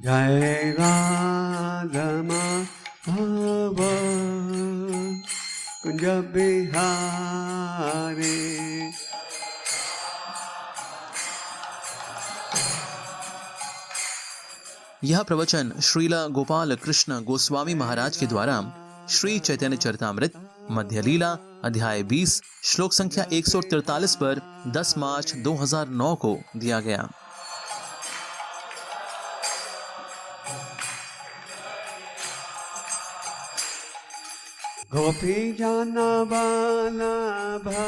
Jai Radha Madhava Kunja Bihari. यह प्रवचन श्रीला गोपाल कृष्ण गोस्वामी महाराज के द्वारा श्री चैतन्य चरितामृत मध्य लीला अध्याय 20 श्लोक संख्या 143 पर 10 मार्च 2009 को दिया गया। Gopi Jana Vallabha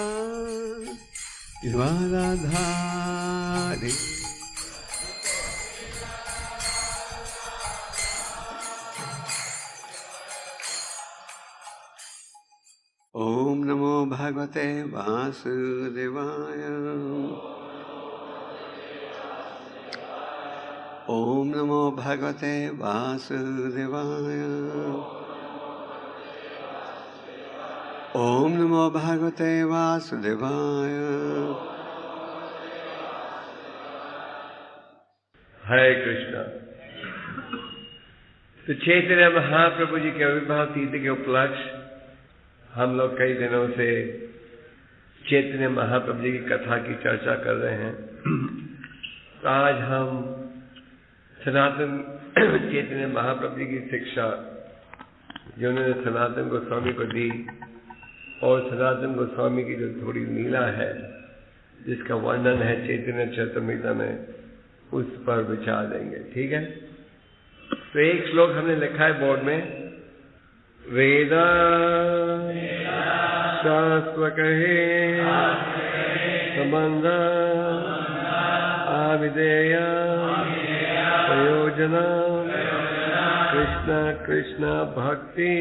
Giridharidhari. Om Namo Bhagavate Vasudevaya. Om Namo Bhagavate Vasudevaya. Om Namo Bhagavate Vasudevaya. हरे कृष्णा। तो चैतन्य महाप्रभु जी के आविर्भाव तिथि के उपलक्ष्य हम लोग कई दिनों से चैतन्य महाप्रभु जी की कथा की चर्चा कर रहे हैं। तो आज हम सनातन चैतन्य महाप्रभु जी की शिक्षा जो उन्होंने सनातन गोस्वामी को दी और सनातन गोस्वामी की जो थोड़ी लीला है जिसका वर्णन है चैतन्य चरितामृत में, उस पर विचार देंगे। ठीक है। तो एक श्लोक हमने लिखा है बोर्ड में, वेदा शास्त्रकहे संबंध आविदेय प्रयोजना कृष्ण कृष्ण भक्ति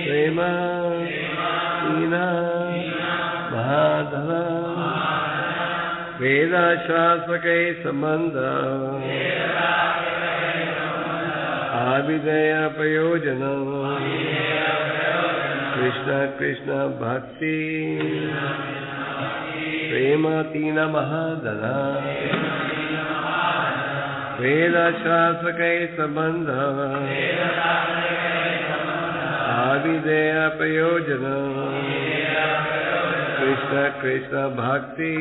प्रेम ईना महाधन। वेदा शास्त्रकहे संबंध आविदेय प्रयोजन कृष्ण कृष्ण भक्ति प्रेम तीन महाधन। वेद शास्त्रकहे संबंध आविदेय प्रयोजन कृष्ण कृष्ण भक्ति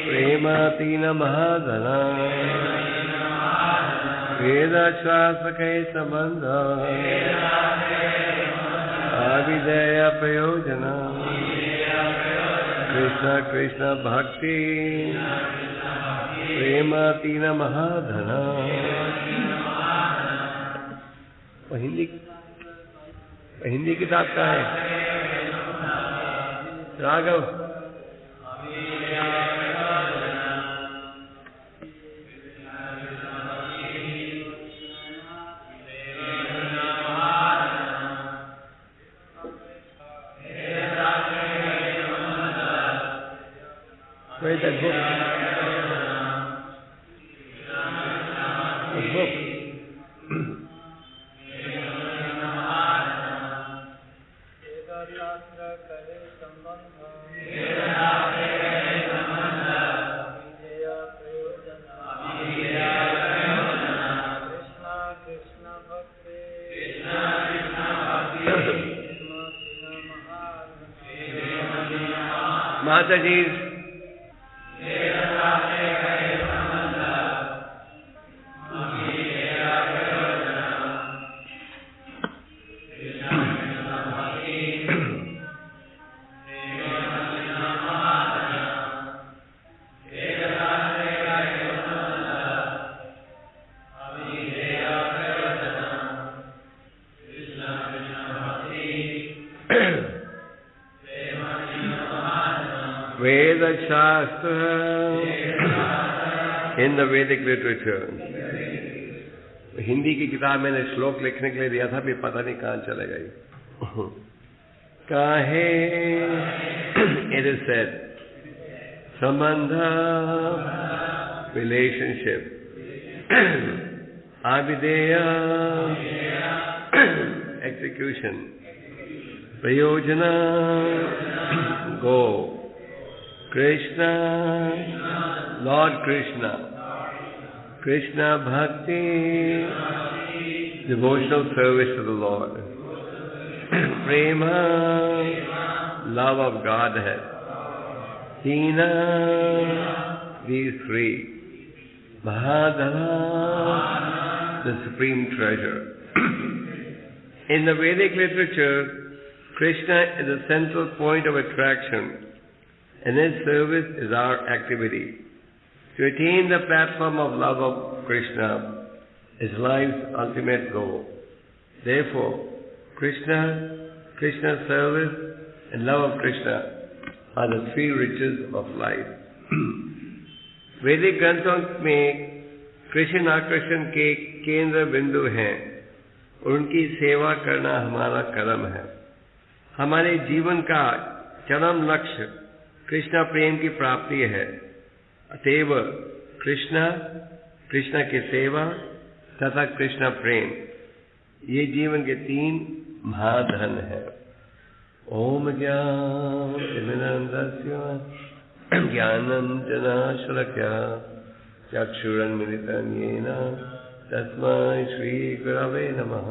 प्रेम तीन महाधन। वेद शास्त्रकहे संबंध आविदेय प्रयोजन कृष्ण कृष्ण भक्ति प्रेम तीन महाधन। हिंदी किताब का है Raghav. Where is that book? The book. Master ji. Veda Shastra in the Vedic literature. Hindi की किताब मैंने श्लोक लिखने के लिए दिया था, भी पता नहीं कहाँ चले गई। काहे it is said संबंध relationship avideya execution prayojana goal Krishna, Lord Krishna, Krishna Bhakti, devotional service to the Lord. Prema, love of Godhead. Tina, these three. Mahadana, the supreme treasure. In the Vedic literature, Krishna is the central point of attraction, and his service is our activity. To attain the platform of love of Krishna is life's ultimate goal. Therefore, Krishna's service, and love of Krishna are the three riches of life. वैदिक ग्रंथों में कृष्ण आकर्षण के केंद्र बिंदु हैं और उनकी सेवा करना हमारा कर्म है। हमारे जीवन का चरम लक्ष्य कृष्ण प्रेम की प्राप्ति है। अतएव कृष्ण की सेवा तथा कृष्ण प्रेम ये जीवन के तीन महाधन है। ओम ज्ञानांजनाशलाकया चक्षुरुन्मिलितं येन तस्मै श्रीगुरवे नमः।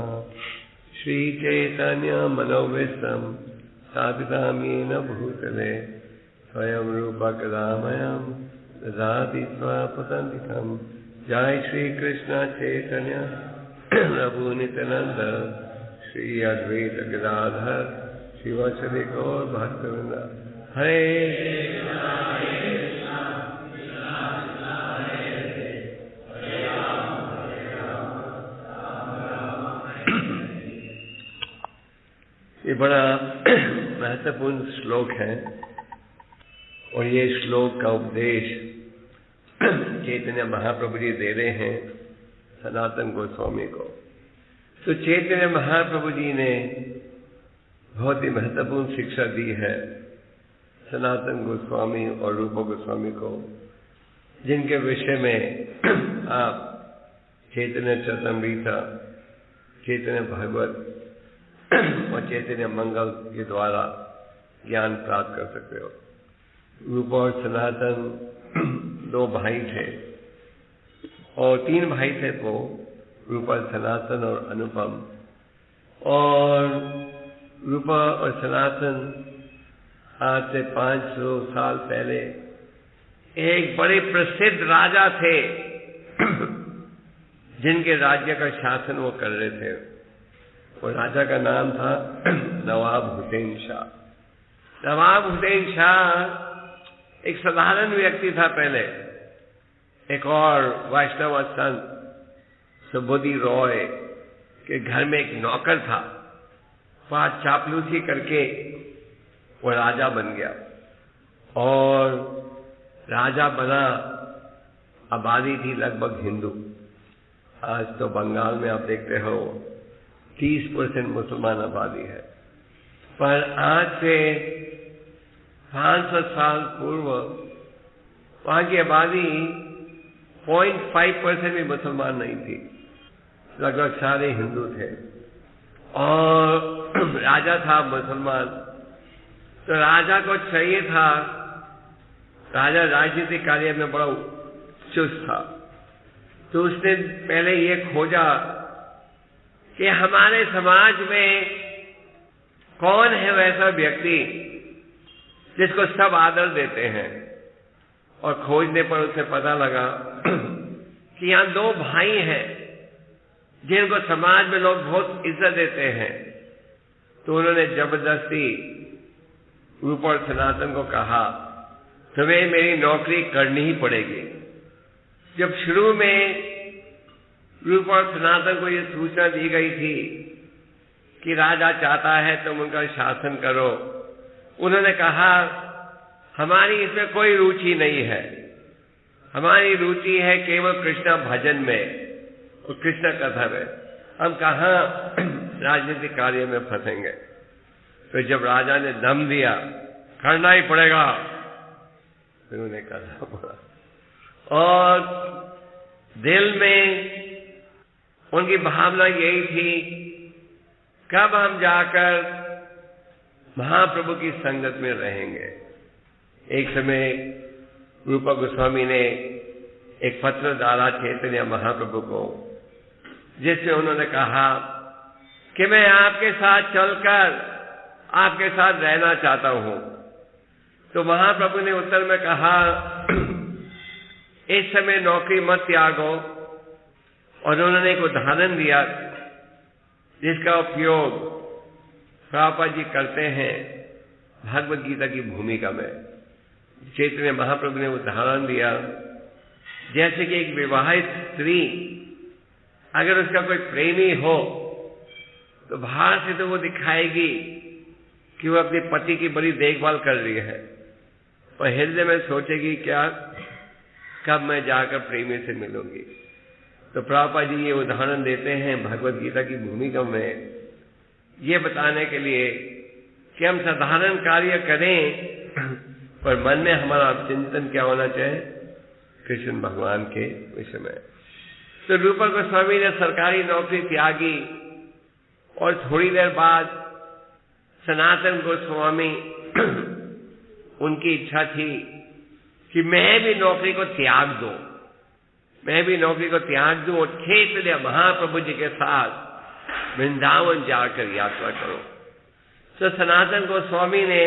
श्रीचैतन्यमनोभीष्टं स्थापितं येन भूतले स्वयं रूपा कदा मह्यं ददाति स्वपदान्तिकं। जय श्री कृष्ण चैतन्य प्रभु नित्यानंद श्री अद्वैत गदाधर शिवाचार्य गौर भक्तवृंद। हरे ये बड़ा महत्वपूर्ण श्लोक है और ये श्लोक का उपदेश चैतन्य महाप्रभु जी दे रहे हैं सनातन गोस्वामी को। तो चैतन्य महाप्रभु जी ने बहुत ही महत्वपूर्ण शिक्षा दी है सनातन गोस्वामी और रूप गोस्वामी को, जिनके विषय में आप चैतन्य चरितमृत, चैतन्य भागवत और चैतन्य मंगल के द्वारा ज्ञान प्राप्त कर सकते हो। रूप और सनातन दो भाई थे और तीन भाई थे वो, रूपा, सनातन और अनुपम। और रूपा और सनातन आज से 500 साल पहले एक बड़े प्रसिद्ध राजा थे जिनके राज्य का शासन वो कर रहे थे। वो राजा का नाम था नवाब हुसैन शाह। नवाब हुसैन शाह एक साधारण व्यक्ति था पहले। एक और वैष्णव संत सुबोधी रॉय के घर में एक नौकर था, वह चापलूसी करके वो राजा बन गया और राजा बना। आबादी थी लगभग हिंदू। आज तो बंगाल में आप देखते हो 30% मुसलमान आबादी है, पर आज से 500 साल पूर्व वहां की आबादी 0.5% भी मुसलमान नहीं थी, लगभग सारे हिंदू थे। और राजा था मुसलमान, तो राजा को चाहिए था, राजा राजनीतिक कार्य में बड़ा चुस्त था, तो उसने पहले ये खोजा कि हमारे समाज में कौन है वैसा व्यक्ति जिसको सब आदर देते हैं। और खोजने पर उसे पता लगा कि यहाँ दो भाई हैं जिनको समाज में लोग बहुत इज्जत देते हैं। तो उन्होंने जबरदस्ती रूप और सनातन को कहा, तुम्हें मेरी नौकरी करनी ही पड़ेगी। जब शुरू में रूप और सनातन को यह सूचना दी गई थी कि राजा चाहता है तुम उनका शासन करो, उन्होंने कहा हमारी इसमें कोई रुचि नहीं है, हमारी रुचि है केवल कृष्ण भजन में और कृष्ण कथा में, हम कहाँ राजनीतिक कार्य में फंसेंगे। तो जब राजा ने दम दिया करना ही पड़ेगा, फिर उन्हें करना पड़ा। और दिल में उनकी भावना यही थी कब हम जाकर महाप्रभु की संगत में रहेंगे। एक समय रूपा गोस्वामी ने एक पत्र डाला चैतन्य महाप्रभु को, जिसमें उन्होंने कहा कि मैं आपके साथ चलकर आपके साथ रहना चाहता हूं। तो महाप्रभु ने उत्तर में कहा, इस समय नौकरी मत त्यागो। और उन्होंने एक उदाहरण दिया जिसका उपयोग प्रभुपाद जी करते हैं भगवद गीता की भूमिका में। चैतन्य महाप्रभु ने उदाहरण दिया, जैसे कि एक विवाहित स्त्री अगर उसका कोई प्रेमी हो तो बाहर से तो वो दिखाएगी कि वो अपने पति की बड़ी देखभाल कर रही है, और हृदय में सोचेगी क्या, कब मैं जाकर प्रेमी से मिलूंगी। तो प्रभुपाद जी ये उदाहरण देते हैं भगवद गीता की भूमिका में, ये बताने के लिए कि हम साधारण कार्य करें पर मन में हमारा चिंतन क्या होना चाहिए, कृष्ण भगवान के विषय में। तो रूपा गोस्वामी ने सरकारी नौकरी त्यागी और थोड़ी देर बाद सनातन गोस्वामी उनकी इच्छा थी कि मैं भी नौकरी को त्याग दूं, मैं भी नौकरी को त्याग दूं और चैतन्य महाप्रभु जी के साथ वृंदावन जाकर यात्रा करो। तो सनातन गोस्वामी ने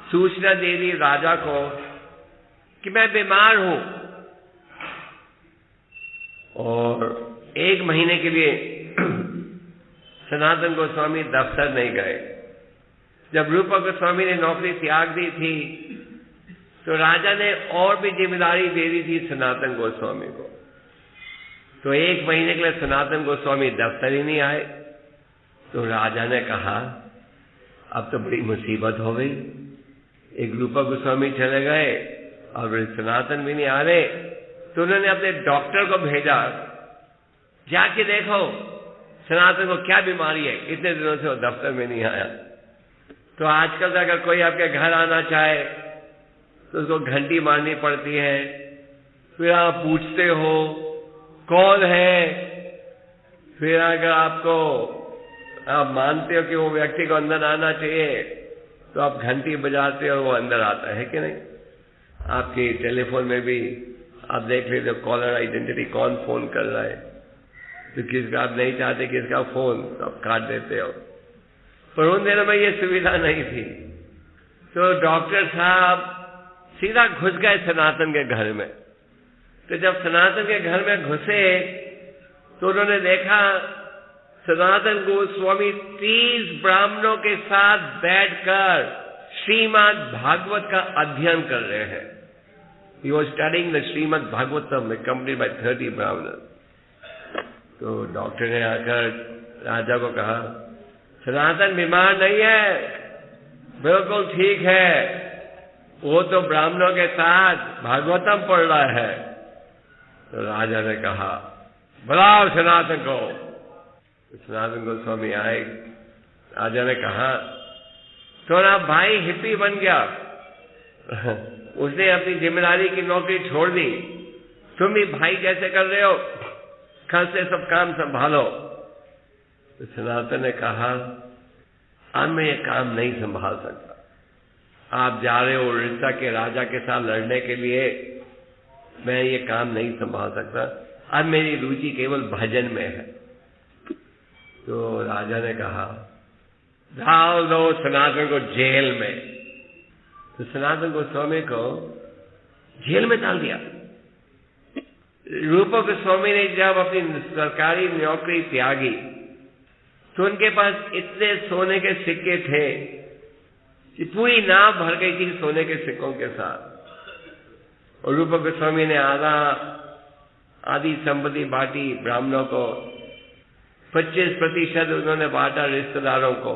सूचना दे दी राजा को कि मैं बीमार हूं, और 1 महीने के लिए सनातन गोस्वामी दफ्तर नहीं गए। जब रूपा गोस्वामी ने नौकरी त्याग दी थी तो राजा ने और भी जिम्मेदारी दे दी थी सनातन गोस्वामी को। तो 1 महीने के लिए सनातन गोस्वामी दफ्तर ही नहीं आए। तो राजा ने कहा अब तो बड़ी मुसीबत हो गई, एक रूपा गोस्वामी चले गए और सनातन भी नहीं आ रहे। तो उन्होंने अपने डॉक्टर को भेजा, जाके देखो सनातन को क्या बीमारी है, इतने दिनों से वो दफ्तर में नहीं आया। तो आजकल अगर कोई आपके घर आना चाहे तो उसको घंटी मारनी पड़ती है, फिर आप पूछते हो कौन है, फिर अगर आप मानते हो कि वो व्यक्ति को अंदर आना चाहिए तो आप घंटी बजाते हो और वो अंदर आता है कि नहीं। आपके टेलीफोन में भी आप देख लेते हो कॉलर आइडेंटिटी, कौन फोन कर रहा है। तो किसका आप नहीं चाहते किसका फोन, तो आप काट देते हो। पर उन दिनों में ये सुविधा नहीं थी। तो डॉक्टर साहब सीधा घुस गए सनातन के घर में। तो जब सनातन के घर में घुसे तो उन्होंने देखा सनातन गोस्वामी 30 ब्राह्मणों के साथ बैठकर श्रीमद् भागवत का अध्ययन कर रहे हैं। He was studying the Shrimad Bhagavatam accompanied by 30 ब्राह्मण। तो डॉक्टर ने आकर राजा को कहा सनातन बीमार नहीं है, बिल्कुल ठीक है, वो तो ब्राह्मणों के साथ भागवतम पढ़ रहा है। तो राजा ने कहा बुलाओ सनातन को। तो सनातन गोस्वामी आए। राजा ने कहा तो ना भाई हिप्पी बन गया, उसने अपनी जिम्मेदारी की नौकरी छोड़ दी, तुम भी भाई जैसे कर रहे हो, कल से सब काम संभालो। तो सनातन ने कहा अब मैं ये काम नहीं संभाल सकता, आप जा रहे हो उड़ीसा के राजा के साथ लड़ने के लिए, मैं ये काम नहीं संभाल सकता, अब मेरी रुचि केवल भजन में है। तो राजा ने कहा डाल दो सनातन को जेल में। तो सनातन गोस्वामी को जेल में डाल दिया। रूपा गोस्वामी ने जब अपनी सरकारी नौकरी त्यागी तो उनके पास इतने सोने के सिक्के थे कि पूरी नाव भर गई थी सोने के सिक्कों के साथ। और रूपा गोस्वामी ने आधी संपत्ति बांटी ब्राह्मणों को, 25% उन्होंने बांटा रिश्तेदारों को,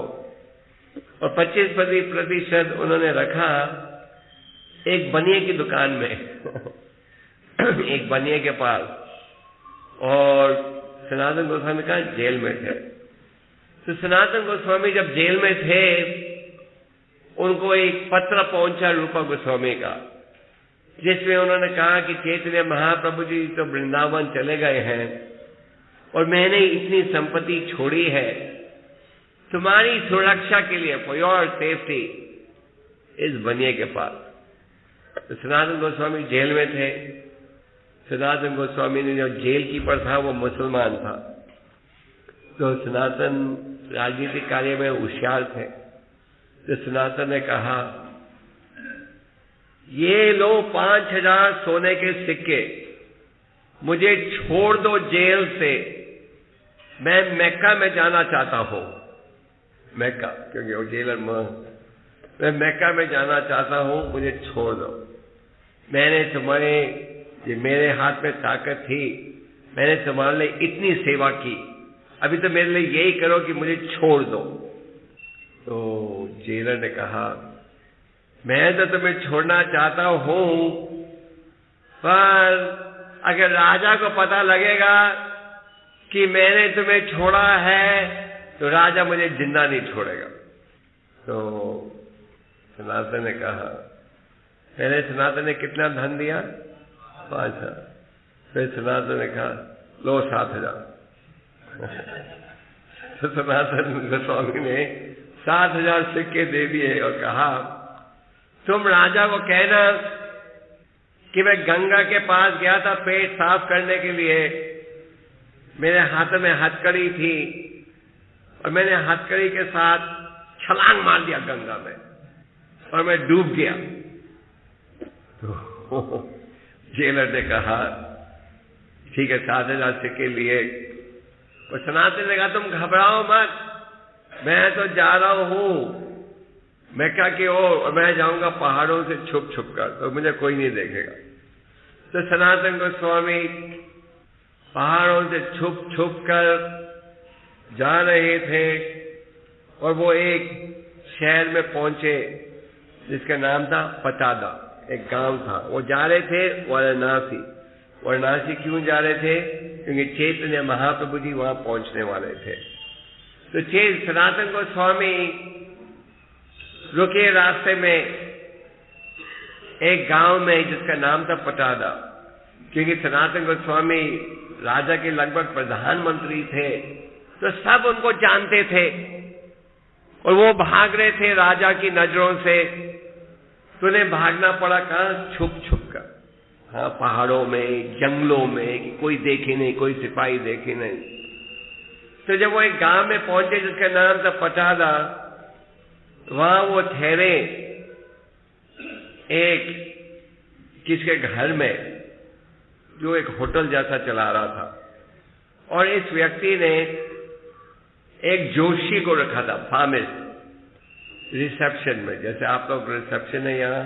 और 25% उन्होंने रखा एक बनिए की दुकान में एक बनिए के पास। और सनातन गोस्वामी का जेल में थे। तो सनातन गोस्वामी जब जेल में थे उनको एक पत्र पहुंचा रूपा गोस्वामी का, जिसमें उन्होंने कहा कि चैतन्य महाप्रभु जी तो वृंदावन चले गए हैं और मैंने इतनी संपत्ति छोड़ी है, तुम्हारी सुरक्षा के लिए, फॉर योर सेफ्टी, इस बनिए के पास। तो सनातन गोस्वामी जेल में थे। सनातन गोस्वामी ने जो जेल कीपर था वो मुसलमान था, तो सनातन राजनीतिक कार्य में होशियार थे। तो सनातन ने कहा, ये लो 5000 सोने के सिक्के, मुझे छोड़ दो जेल से, मैं मक्का में जाना चाहता हूं। मक्का, क्योंकि वो जेलर मैं मक्का में जाना चाहता हूं, मुझे छोड़ दो। मैंने तुम्हारे, ये मेरे हाथ में ताकत थी, मैंने तुम्हारे लिए इतनी सेवा की, अभी तो मेरे लिए यही करो कि मुझे छोड़ दो। तो जेलर ने कहा, मैं तो तुम्हें छोड़ना चाहता हूं, पर अगर राजा को पता लगेगा कि मैंने तुम्हें छोड़ा है तो राजा मुझे जिंदा नहीं छोड़ेगा। तो सनातन ने कहा, पहले सनातन ने कितना धन दिया? 5000। फिर सनातन ने कहा, लो 7000। तो सनातन गोस्वामी ने 7000 सिक्के दे दिए और कहा, तुम राजा को कहना कि मैं गंगा के पास गया था पेट साफ करने के लिए, मेरे हाथ में हथकड़ी थी और मैंने हथकड़ी के साथ छलांग मार दिया गंगा में और मैं डूब गया। तो जेलर ने कहा, ठीक है 7000 सिक्के लिए। और सनातन ने कहा, तुम घबराओ मत, मैं तो जा रहा हूं मक्का की ओर, और मैं जाऊंगा पहाड़ों से छुप छुप कर, तो मुझे कोई नहीं देखेगा। तो सनातन गोस्वामी पहाड़ों से छुप छुप कर जा रहे थे और वो एक शहर में पहुंचे जिसका नाम था पटादा, एक गांव था। वो जा रहे थे वाराणसी। वाराणसी क्यों जा रहे थे? क्योंकि चैतन्य महाप्रभु जी वहां पहुंचने वाले थे। तो सनातन गोस्वामी रुके रास्ते में एक गांव में जिसका नाम था पटादा, क्योंकि सनातन गोस्वामी राजा के लगभग प्रधानमंत्री थे, तो सब उनको जानते थे और वो भाग रहे थे राजा की नजरों से। तो उन्हें भागना पड़ा कहां? छुप छुप कर, हाँ, पहाड़ों में, जंगलों में, कि कोई देखे नहीं, कोई सिपाही देखे नहीं। तो जब वो एक गांव में पहुंचे जिसका नाम था पटादा, वहां वो ठहरे एक किसके घर में, जो एक होटल जैसा चला रहा था। और इस व्यक्ति ने एक जोशी को रखा था, फार्मिस्ट, रिसेप्शन में। जैसे आप लोग रिसेप्शन है यहाँ,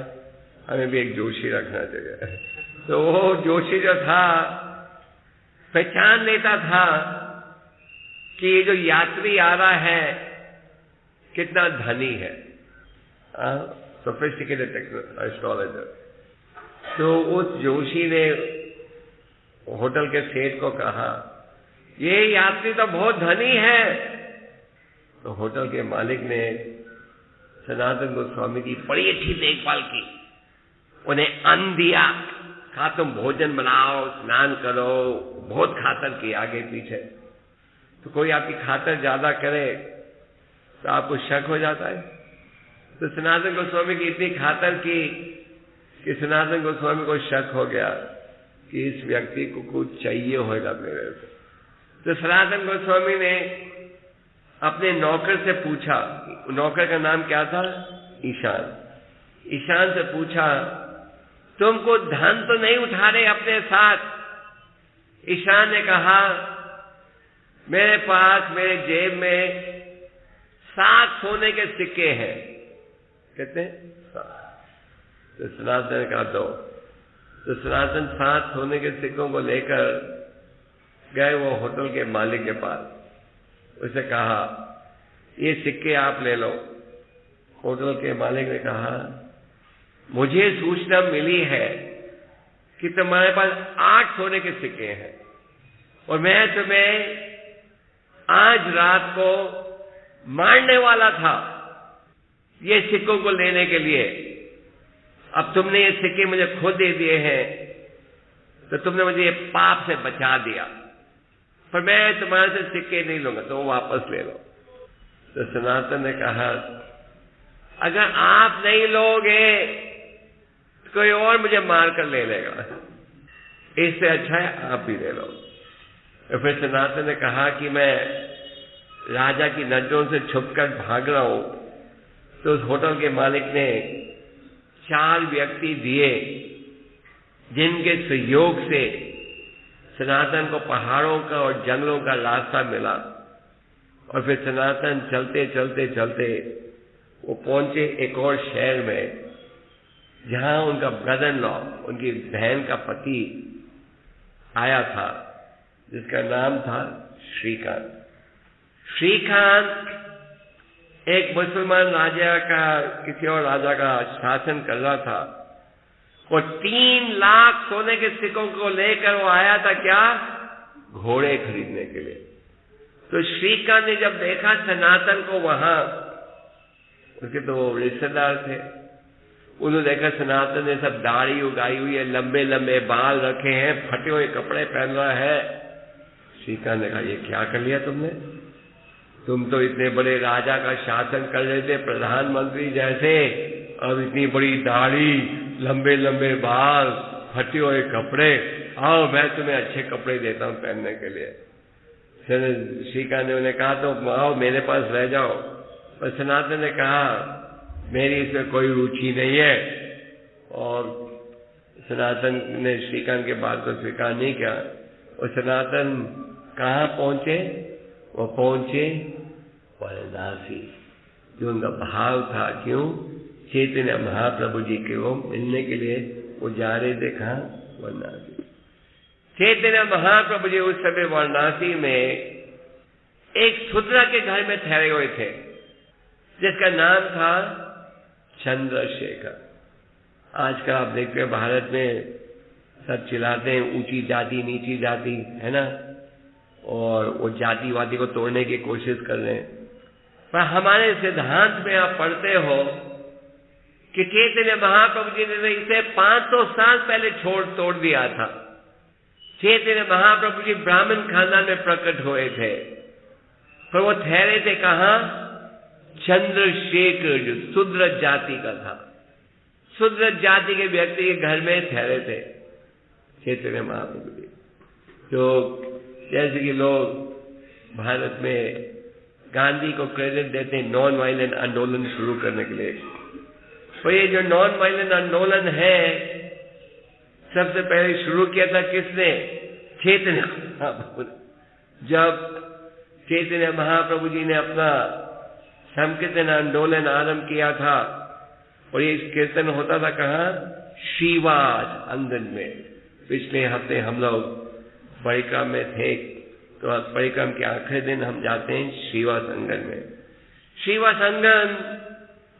हमें भी एक जोशी रखना चाहिए। तो वो जोशी जो था पहचान लेता था कि ये जो यात्री आ रहा है कितना धनी है, सोफिस्टिकेटेड एस्ट्रोलॉजर। तो उस जोशी ने होटल के सेठ को कहा, ये यात्री तो बहुत धनी है। तो होटल के मालिक ने सनातन गोस्वामी की बड़ी अच्छी देखभाल की, उन्हें अन्न दिया, कहा तुम भोजन बनाओ, स्नान करो, बहुत खातर की आगे पीछे। तो कोई आपकी खातर ज्यादा करे तो आपको शक हो जाता है। तो सनातन गोस्वामी की इतनी खातर की कि सनातन गोस्वामी को शक हो गया कि इस व्यक्ति को कुछ चाहिए होगा मेरे से। तो सनातन गोस्वामी ने अपने नौकर से पूछा, नौकर का नाम क्या था? ईशान। ईशान से पूछा, तुमको धन तो नहीं उठा रहे अपने साथ? ईशान ने कहा, मेरे पास मेरे जेब में 7 सोने के सिक्के हैं। कितने? 7। तो सनातन ने कहा दो। तो सनातन 7 सोने के सिक्कों को लेकर गए वो होटल के मालिक के पास। उसे कहा, ये सिक्के आप ले लो। होटल के मालिक ने कहा, मुझे सूचना मिली है कि तुम्हारे पास 8 सोने के सिक्के हैं और मैं तुम्हें आज रात को मारने वाला था ये सिक्कों को लेने के लिए। अब तुमने ये सिक्के मुझे खुद दे दिए हैं, तो तुमने मुझे ये पाप से बचा दिया, पर मैं तुम्हारे से सिक्के नहीं लूंगा, तो वापस ले लो। तो सनातन ने कहा, अगर आप नहीं लोगे तो कोई और मुझे मार कर ले लेगा, इससे अच्छा है आप भी ले लो। तो फिर सनातन ने कहा कि मैं राजा की नजरों से छुपकर भाग रहा हूं। तो उस होटल के मालिक ने 4 व्यक्ति दिए जिनके सहयोग से सनातन को पहाड़ों का और जंगलों का रास्ता मिला। और फिर सनातन चलते चलते चलते वो पहुंचे एक और शहर में, जहां उनका ब्रदर इन लॉ, उनकी बहन का पति आया था, जिसका नाम था श्रीकांत। श्रीकांत एक मुसलमान राजा का, किसी और राजा का शासन कर रहा था। वो 3 लाख सोने के सिक्कों को लेकर वो आया था, क्या? घोड़े खरीदने के लिए। तो श्रीकांत ने जब देखा सनातन को वहां, उसके तो रिश्तेदार थे, उन्होंने देखा सनातन ने सब दाढ़ी उगाई हुई है, लंबे लंबे बाल रखे हैं, फटे हुए कपड़े पहन रहा है। श्रीकांत ने कहा, ये क्या कर लिया तुमने? तुम तो इतने बड़े राजा का शासन कर रहे थे, प्रधानमंत्री जैसे, अब इतनी बड़ी दाढ़ी, लंबे लंबे बाल, फटे हुए कपड़े। आओ मैं तुम्हें अच्छे कपड़े देता हूं पहनने के लिए। श्रीकांत ने उन्हें कहा, तो आओ मेरे पास रह जाओ। पर सनातन ने कहा, मेरी इसमें कोई रुचि नहीं है। और सनातन ने श्रीकांत के बात को स्वीकार नहीं किया। और सनातन कहाँ पहुंचे? वो पहुंचे वाराणसी, जो उनका भाव था। क्यों? चैतन्य महाप्रभु जी के वो मिलने के लिए वो जा रहे थे। कहाँ? वाराणसी। चैतन्य महाप्रभु जी उस समय वाराणसी में एक शूद्र के घर में ठहरे हुए थे, जिसका नाम था चंद्रशेखर। आजकल आप देखते हैं भारत में सब चिल्लाते हैं ऊंची जाति नीची जाति, है ना, और वो जातिवादी को तोड़ने की कोशिश कर रहे हैं। पर हमारे सिद्धांत में आप पढ़ते हो कि चैतन्य महाप्रभु जी ने इसे 500 साल पहले तोड़ दिया था। चैतन्य महाप्रभु जी ब्राह्मण खानदान में प्रकट हुए थे, पर वो ठहरे थे कहाँ? चंद्रशेखर, जो शूद्र जाति का था, शूद्र जाति के व्यक्ति के घर में ठहरे थे चैतन्य महाप्रभु जी। जो जैसे कि लोग भारत में गांधी को क्रेडिट देते हैं नॉन वायलेंट आंदोलन शुरू करने के लिए, तो ये जो नॉन वायलेंट आंदोलन है, सबसे पहले शुरू किया था किसने? चैतन्य महाप्रभु। जब चैतन्य महाप्रभु जी ने अपना संकीर्तन आंदोलन आरंभ किया था, और ये कीर्तन होता था कहाँ? श्रीवास आंगन में। पिछले हफ्ते हम लोग परिक्रम में थे, तो परिक्रम के आखिरी दिन हम जाते हैं श्रीवास आंगन में। श्रीवास आंगन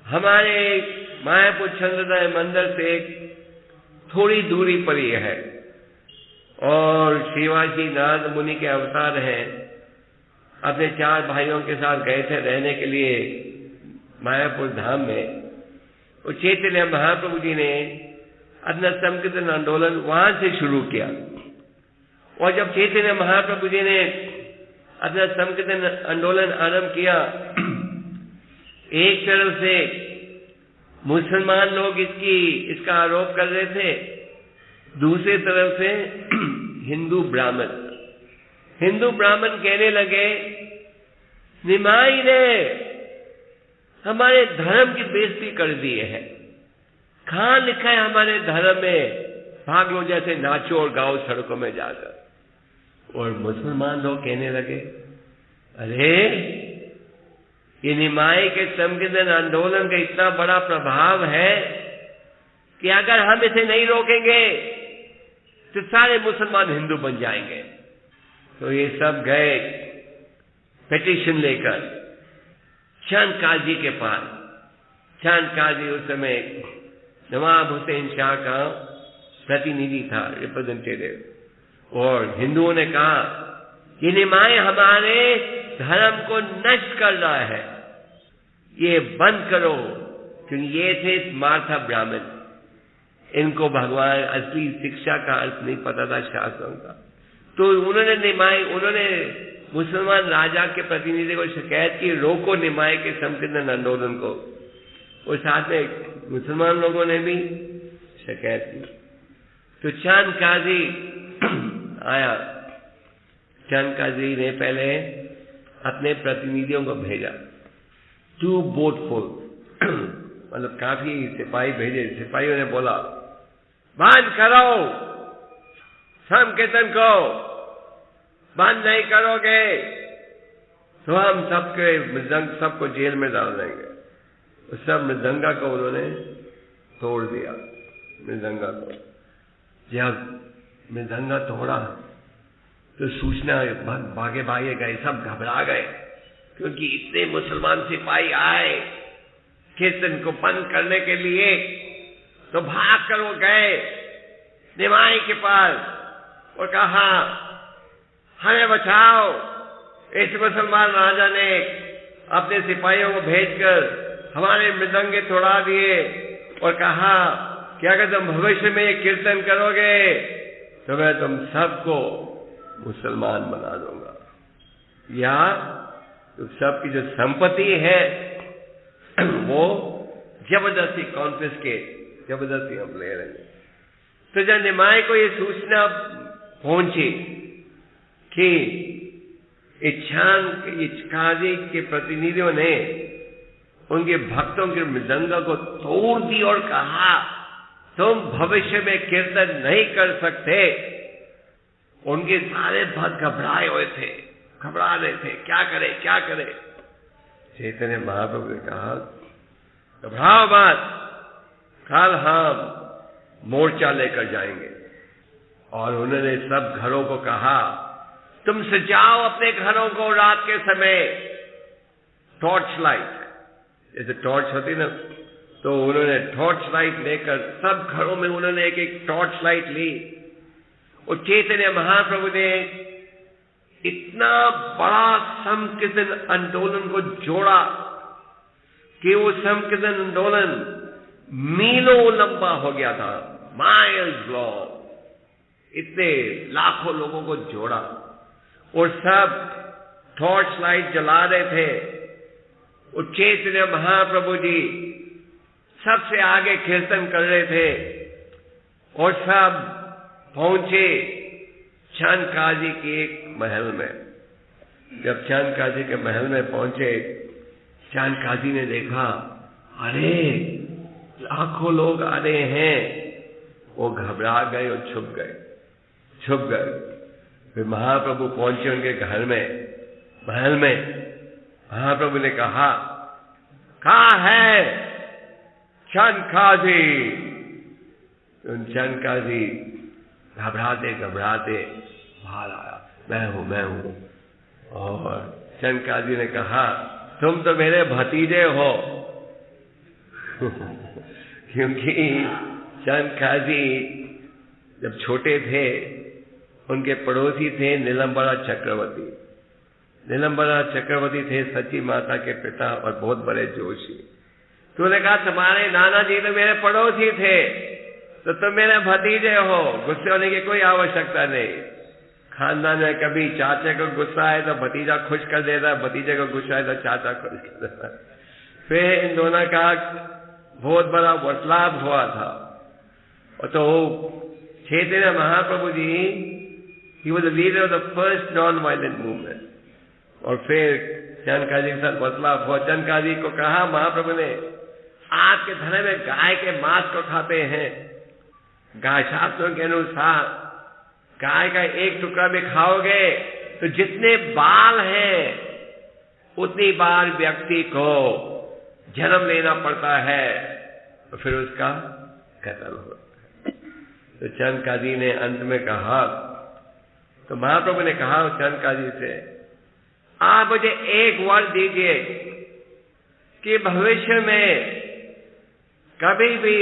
हमारे मायापुर चंद्रोदय मंदिर से थोड़ी दूरी पर ही है, और श्रीवास जी नारद मुनि के अवतार हैं। अपने 4 भाइयों के साथ गए थे रहने के लिए मायापुर धाम में। और चैतन्य महाप्रभु जी ने अपना संकीर्तन आंदोलन वहां से शुरू किया। और जब चैतन्य महाप्रभु जी ने अपना संकीर्तन आंदोलन आरंभ किया, एक तरफ से मुसलमान लोग इसका आरोप कर रहे थे, दूसरी तरफ से हिंदू ब्राह्मण कहने लगे, निमाई ने हमारे धर्म की बेइज्जती कर दी है। कहाँ लिखा है हमारे धर्म में भाग लो जैसे नाचो और गाओ सड़कों में जाकर। और मुसलमान लोग कहने लगे, अरे ये निमाई के संकीर्तन आंदोलन का इतना बड़ा प्रभाव है कि अगर हम इसे नहीं रोकेंगे तो सारे मुसलमान हिंदू बन जाएंगे। तो ये सब गए पिटीशन लेकर चांद काजी के पास। चांद काजी उस समय नवाब हुसैन शाह का प्रतिनिधि था, रिप्रेजेंटेटिव। और हिंदुओं ने कहा, ये निमाई हमारे धर्म को नष्ट कर रहा है, ये बंद करो। क्योंकि ये थे मार्था ब्राह्मण, इनको भगवान असली शिक्षा का अर्थ नहीं पता था शास्त्रों का। तो उन्होंने मुसलमान राजा के प्रतिनिधि को शिकायत की, रोको निमाई के संकीर्तन आंदोलन को। और साथ में मुसलमान लोगों ने भी शिकायत की। तो चांद काजी आया, चंका जी ने पहले अपने प्रतिनिधियों को भेजा, 2 बोटफुल मतलब काफी सिपाही भेजे। सिपाहियों ने बोला, बंद करो संकीर्तन को, बंद नहीं करोगे तो हम सबको जेल में डाल देंगे। उस सब मृदंगा को उन्होंने तोड़ दिया। मृदंगा को जब मृदंगा तोड़ा तो सूचना भागे भागे गए, सब घबरा गए, क्योंकि इतने मुसलमान सिपाही आए कीर्तन को बंद करने के लिए। तो भाग कर वो गए निमाई के पास और कहा, हमें बचाओ। इस मुसलमान राजा ने अपने सिपाहियों को भेजकर हमारे मृदंगे तोड़ा दिए और कहा कि अगर तुम भविष्य में ये कीर्तन करोगे तो मैं तुम सबको मुसलमान बना दूंगा, या तो सबकी जो संपत्ति है वो जबरदस्ती कॉन्फिस्केट, जबरदस्ती हम ले लेंगे। तो जब निमाई को ये सूचना पहुंची कि इच्छादी के प्रतिनिधियों ने उनके भक्तों के मृदंगा को तोड़ दी और कहा, तुम भविष्य में कीर्तन नहीं कर सकते। उनके सारे भक्त घबराए हुए थे, घबरा रहे थे, क्या करे क्या करे। चैतन्य महाप्रभु ने कहा, घबराओ मत, कल हम मोर्चा लेकर जाएंगे। और उन्होंने सब घरों को कहा, तुम सजाओ अपने घरों को रात के समय टॉर्च लाइट, जैसे टॉर्च होती ना, तो उन्होंने टॉर्च लाइट लेकर सब घरों में उन्होंने एक एक टॉर्च लाइट ली। और चैतन्य महाप्रभु ने इतना बड़ा संकीर्तन आंदोलन को जोड़ा कि वो संकीर्तन आंदोलन मीलों लंबा हो गया था, माइल्स लॉन्ग। इतने लाखों लोगों को जोड़ा और सब टॉर्च लाइट जला रहे थे। और चैतन्य महाप्रभु जी सबसे आगे कीर्तन कर रहे थे और सब पहुंचे चंदकाजी के एक महल में। जब चंदकाजी के महल में पहुंचे, चंदकाजी ने देखा, अरे लाखों लोग आ रहे हैं। वो घबरा गए और छुप गए। फिर महाप्रभु पहुंचे उनके घर में, महल में। महाप्रभु ने कहा, कहाँ है चंदकाजी? चंदकाजी घबराते बाहर आया, मैं हूं। और चंदकाजी ने कहा, तुम तो मेरे भतीजे हो। क्योंकि चंदकाजी जब छोटे थे उनके पड़ोसी थे नीलम्बरा चक्रवर्ती। नीलम्बरा चक्रवर्ती थे सची माता के पिता और बहुत बड़े जोशी। तो उन्होंने कहा, तुम्हारे नाना जी तो मेरे पड़ोसी थे, तो तुम मेरे भतीजे हो, गुस्से होने की कोई आवश्यकता नहीं। खानदान में कभी चाचे को गुस्सा है तो भतीजा खुश कर देता, भतीजे को गुस्सा है तो चाचा खुश कर देता। फिर इन दोनों का बहुत बड़ा वार्तालाप हुआ था। और तो Chaitanya Mahaprabhu ji, he was the leader of the first non-violent movement। और फिर चंदकाजी के साथ वार्तालाप हुआ। चंदकाजी को कहा महाप्रभु ने, आपके धर्म में गाय के मांस को खाते हैं। गाय शास्त्रों के अनुसार गाय का एक टुकड़ा भी खाओगे तो जितने बाल हैं उतनी बार व्यक्ति को जन्म लेना पड़ता है, तो फिर उसका कत्ल होता है। तो चंदकाजी ने अंत में कहा, तो महाप्रभु ने कहा चंदकाजी से, आप मुझे एक वर दीजिए कि भविष्य में कभी भी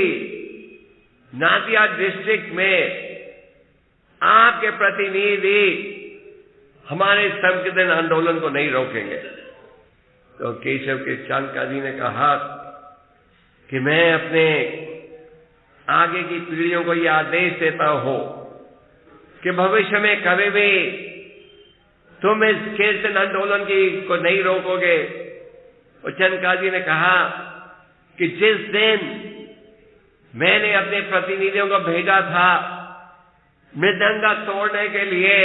नादिया डिस्ट्रिक्ट में आपके प्रतिनिधि हमारे संकीर्तन आंदोलन को नहीं रोकेंगे। तो केशव के चंदकाजी ने कहा कि मैं अपने आगे की पीढ़ियों को यह आदेश देता हूं कि भविष्य में कभी भी तुम इस कीर्तन आंदोलन को नहीं रोकोगे। और चंदकाजी ने कहा कि जिस दिन मैंने अपने प्रतिनिधियों को भेजा था मृदंगा तोड़ने के लिए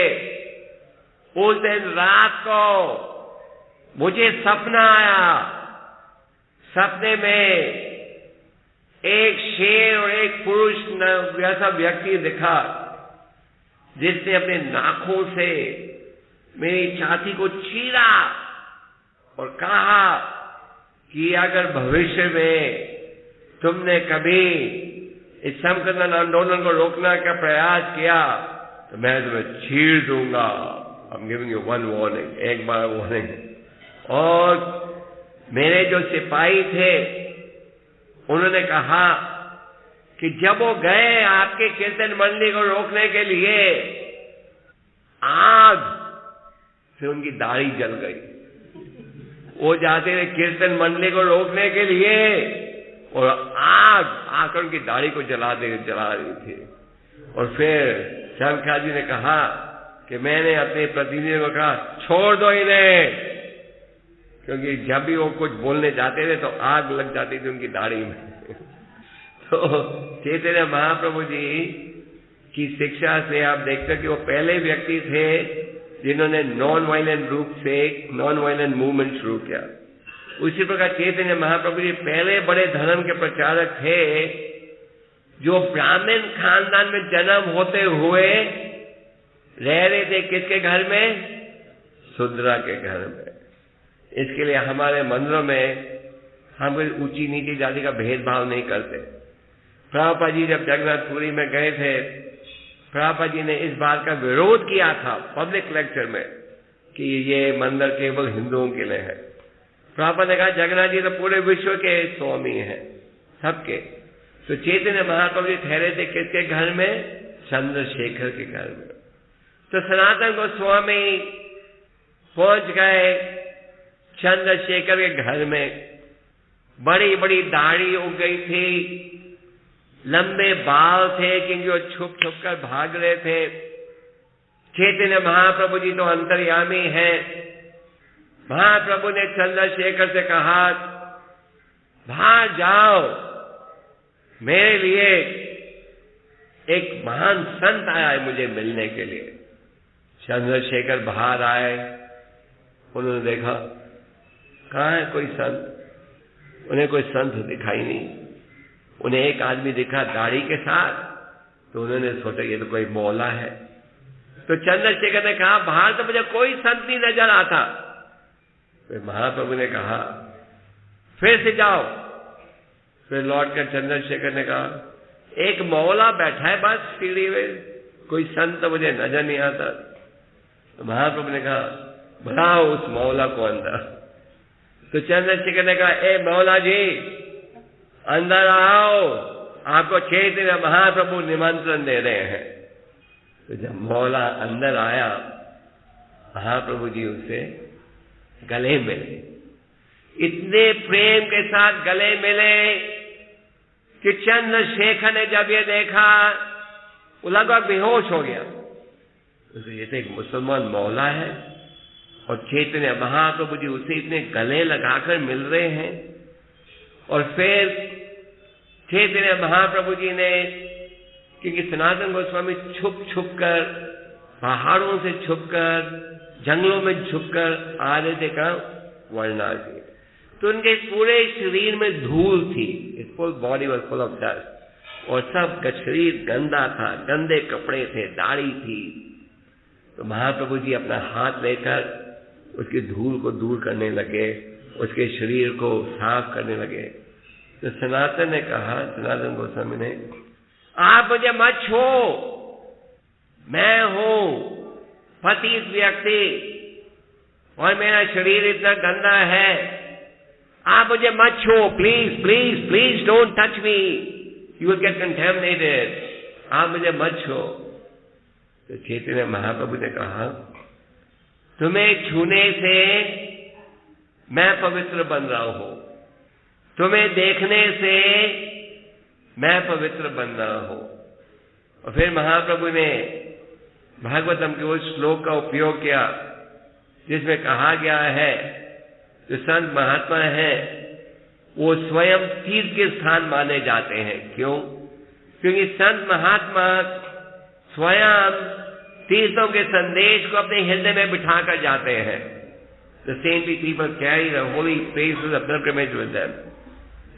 उस दिन रात को मुझे सपना आया। सपने में एक शेर और एक पुरुष वैसा व्यक्ति दिखा जिसने अपने नाखून से मेरी छाती को चीरा और कहा कि अगर भविष्य में तुमने कभी इस संकलन आंदोलन को रोकने का प्रयास किया तो मैं तुम्हें चीर दूंगा। I'm giving you one warning, एक बार वार्निंग। और मेरे जो सिपाही थे उन्होंने कहा कि जब वो गए आपके कीर्तन मंडली को रोकने के लिए, आग से उनकी दाढ़ी जल गई। वो जाते थे कीर्तन मंडली को रोकने के लिए और आग आकर उनकी दाढ़ी को जला रही थी। और फिर शंखा जी ने कहा कि मैंने अपने प्रतिनिधियों को कहा छोड़ दो इन्हें, क्योंकि जब भी वो कुछ बोलने जाते थे तो आग लग जाती थी उनकी दाढ़ी में। तो चैतन्य महाप्रभु जी की शिक्षा से आप देखते कि वो पहले व्यक्ति थे जिन्होंने नॉन वायलेंट रूप से नॉन वायलेंट मूवमेंट शुरू किया। उसी प्रकार चैतन्य महाप्रभु जी पहले बड़े धर्म के प्रचारक थे जो ब्राह्मण खानदान में जन्म होते हुए रह रहे थे। किसके घर में? शूद्रा के घर में। इसके लिए हमारे मंदिरों में हम कोई ऊंची नीची जाति का भेदभाव नहीं करते। प्रभुपाद जी जब जगन्नाथपुरी में गए थे, प्रभुपाद जी ने इस बात का विरोध किया था पब्लिक लेक्चर में कि ये मंदिर केवल हिंदुओं के लिए है। प्रभुपाद ने कहा जगन्नाथ जी तो पूरे विश्व के स्वामी हैं, सबके। तो चैतन्य महाप्रभु जी ठहरे थे किसके घर में? चंद्रशेखर के घर में। तो सनातन गोस्वामी पहुंच गए चंद्रशेखर के घर में। बड़ी बड़ी दाढ़ी उग गई थी, लंबे बाल थे क्योंकि वो छुप छुप कर भाग रहे थे। चैतन्य महाप्रभु जी तो अंतर्यामी हैं। महाप्रभु ने चंद्रशेखर से कहा बाहर जाओ, मेरे लिए एक महान संत आया है मुझे मिलने के लिए। चंद्रशेखर बाहर आए, उन्होंने देखा कहाँ है कोई संत? उन्हें कोई संत दिखाई नहीं। उन्हें एक आदमी दिखा दाढ़ी के साथ, तो उन्होंने सोचा ये तो कोई मौला है। तो चंद्रशेखर ने कहा बाहर तो मुझे कोई संत नहीं नजर आता। फिर महाप्रभु ने कहा फिर से जाओ। फिर लौट कर चंद्रशेखर ने कहा एक मौला बैठा है बस सीढ़ी में, कोई संत तो मुझे नजर नहीं आता। तो महाप्रभु ने कहा बुलाओ उस मौला को अंदर। तो चंद्रशेखर ने कहा ए मौला जी अंदर आओ, आपको चैतन्य महाप्रभु निमंत्रण दे रहे हैं। तो जब मौला अंदर आया, महाप्रभु जी उससे गले मिले। इतने प्रेम के साथ गले मिले कि चंद्रशेखर ने जब ये देखा वो लगभग बेहोश हो गया। तो ये तो एक मुसलमान मौला है और चैतन्य महाप्रभु जी उसे इतने गले लगाकर मिल रहे हैं। और फिर चैतन्य महाप्रभु जी ने, क्योंकि सनातन गोस्वामी छुप छुप कर, पहाड़ों से छुपकर, जंगलों में छुपकर आ रहे थे कहाँ? वाराणसी। तो उनके पूरे शरीर में धूल थी, इस full body was full of dust, और सब शरीर गंदा था, गंदे कपड़े थे, दाढ़ी थी। तो महाप्रभु जी अपना हाथ लेकर उसकी धूल को दूर करने लगे, उसके शरीर को साफ करने लगे। तो सनातन ने कहा, सनातन गोस्वामी ने, आप मुझे मत छो, मैं हूं पतित व्यक्ति और मेरा शरीर इतना गंदा है, आप मुझे मत छो, please please please don't touch me, you will get contaminated, आप मुझे मत छो। तो चैतन्य महाप्रभु ने कहा तुम्हें छूने से मैं पवित्र बन रहा हूं, तुम्हें देखने से मैं पवित्र बन रहा हूं। और फिर महाप्रभु ने भागवतम के उस श्लोक का उपयोग किया जिसमें कहा गया है जो संत महात्मा हैं वो स्वयं तीर्थ के स्थान माने जाते हैं। क्यों? क्योंकि संत महात्मा स्वयं तीर्थों के संदेश को अपने हृदय में बिठा कर जाते हैं। The saintly people carry the holy places of pilgrimage with them.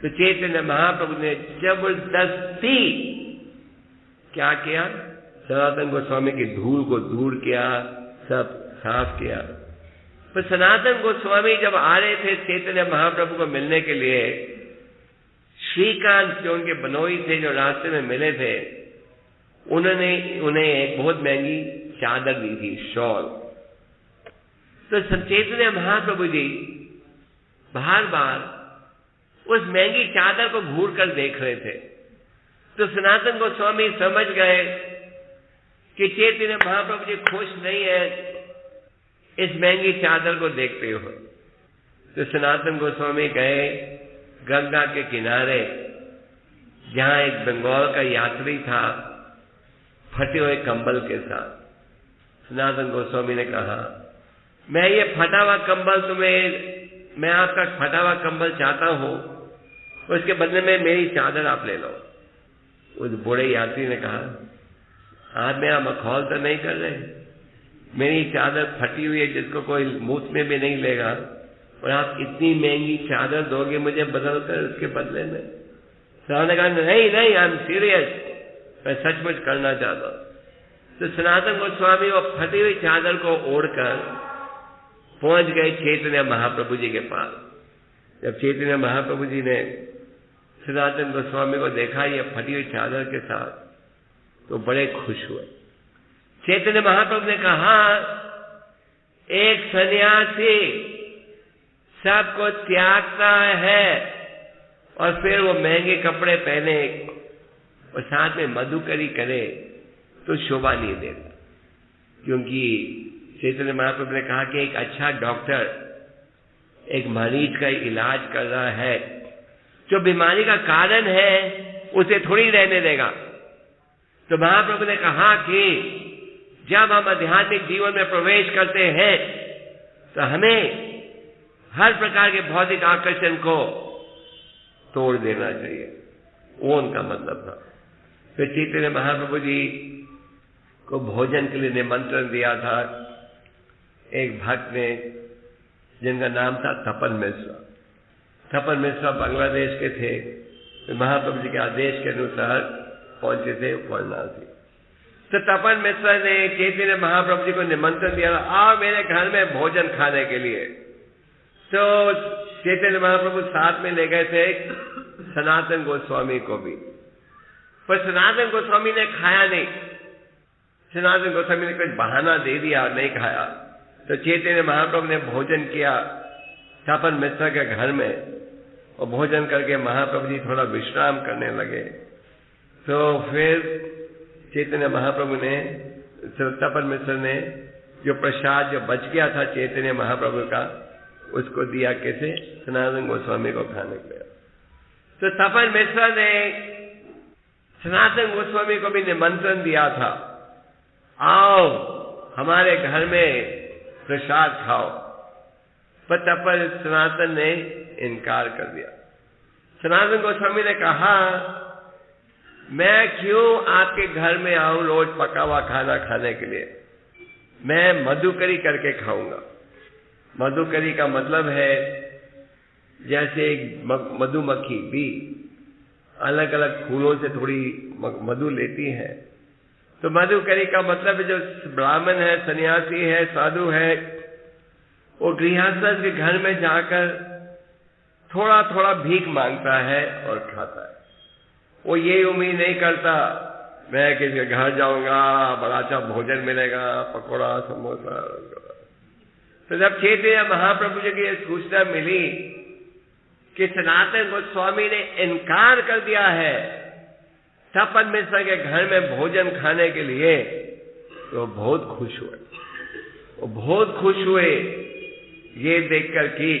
तो चैतन्य महाप्रभु ने जबरदस्ती क्या किया? सनातन गोस्वामी की धूल को दूर किया, सब साफ किया। पर सनातन गोस्वामी जब आ रहे थे चैतन्य महाप्रभु को मिलने के लिए, श्रीकांत जो उनके बनोई थे, जो रास्ते में मिले थे, उन्होंने उन्हें एक बहुत महंगी चादर दी थी, शॉल। तो चैतन्य महाप्रभु जी बार बार उस महंगी चादर को घूर कर देख रहे थे। तो सनातन गोस्वामी समझ गए कि चैतन्य महाप्रभु जी खुश नहीं है इस महंगी चादर को देखते हो। तो सनातन गोस्वामी गए गंगा के किनारे, जहां एक बंगाल का यात्री था फटे हुए कंबल के साथ। सनातन गोस्वामी ने कहा, मैं ये फटा हुआ कंबल मैं आपका फटा हुआ कंबल चाहता हूं, उसके बदले में मेरी चादर आप ले लो। उस बूढ़े यात्री ने कहा, आज मेरा मखौल तो नहीं कर रहे, मेरी चादर फटी हुई है जिसको कोई मुफ्त में भी नहीं लेगा, और आप इतनी महंगी चादर दोगे मुझे बदल कर उसके बदले में? साहब ने कहा, नहीं नहीं, आई एम सीरियस, मैं सचमुच करना चाहता हूं। तो सनातन गोस्वामी वो फटी हुई चादर को ओढ़कर पहुंच गए चैतन्य महाप्रभु जी के पास। जब चैतन्य महाप्रभु जी ने सनातन गोस्वामी को देखा ये फटी हुई चादर के साथ, तो बड़े खुश हुए। चैतन्य महाप्रभु ने कहा, एक सन्यासी सबको त्यागता है और फिर वो महंगे कपड़े पहने और साथ में मधुकरी करे तो शोभा नहीं देता। क्योंकि चैतन्य महाप्रभु ने कहा कि एक अच्छा डॉक्टर एक मरीज का इलाज कर रहा है, जो बीमारी का कारण है उसे थोड़ी रहने देगा। तो महाप्रभु ने कहा कि जब हम आध्यात्मिक जीवन में प्रवेश करते हैं तो हमें हर प्रकार के भौतिक आकर्षण को तोड़ देना चाहिए। वो उनका मतलब था। फिर चैतन्य महाप्रभु जी को भोजन के लिए निमंत्रण दिया था एक भक्त ने, जिनका नाम था तपन मिश्रा। तपन मिश्रा बांग्लादेश के थे। तो महाप्रभु जी के आदेश के अनुसार पहुंचे थे वाराणसी। तो तपन मिश्रा ने चैतन्य महाप्रभु जी को निमंत्रण दिया, आओ मेरे घर में भोजन खाने के लिए। तो चैतन्य महाप्रभु साथ में ले गए थे सनातन गोस्वामी को भी, पर सनातन गोस्वामी ने खाया नहीं। सनातन गोस्वामी ने कुछ बहाना दे दिया और नहीं खाया। तो चैतन्य महाप्रभु ने भोजन किया तपन मिश्रा के घर में, और भोजन करके महाप्रभु जी थोड़ा विश्राम करने लगे। तो फिर चैतन्य महाप्रभु ने, तपन मिश्र ने जो प्रसाद जो बच गया था चैतन्य महाप्रभु का, उसको दिया कैसे? सनातन गोस्वामी को खाने के लिए। तो तपन मिश्र ने सनातन गोस्वामी को भी निमंत्रण दिया था, आओ हमारे घर में प्रसाद खाओ। पर तपन सनातन ने इनकार कर दिया। सनातन गोस्वामी ने कहा, मैं क्यों आपके घर में आऊं रोज पका हुआ खाना खाने के लिए? मैं मधुकरी करके खाऊंगा। मधुकरी का मतलब है जैसे मधुमक्खी भी अलग अलग फूलों से थोड़ी मधु लेती है, तो मधुकरी का मतलब जो ब्राह्मण है, सन्यासी है, साधु है, वो गृहस्थ के घर में जाकर थोड़ा थोड़ा भीख मांगता है और खाता है। वो ये उम्मीद नहीं करता मैं किसी के घर जाऊंगा, बड़ा अच्छा भोजन मिलेगा, पकौड़ा समोसा। तो जब चैतन्य महाप्रभु जी की सूचना मिली कि सनातन गोस्वामी ने इनकार कर दिया है तपन मिश्र के घर में भोजन खाने के लिए, तो बहुत खुश हुए। वो बहुत खुश हुए ये देखकर कि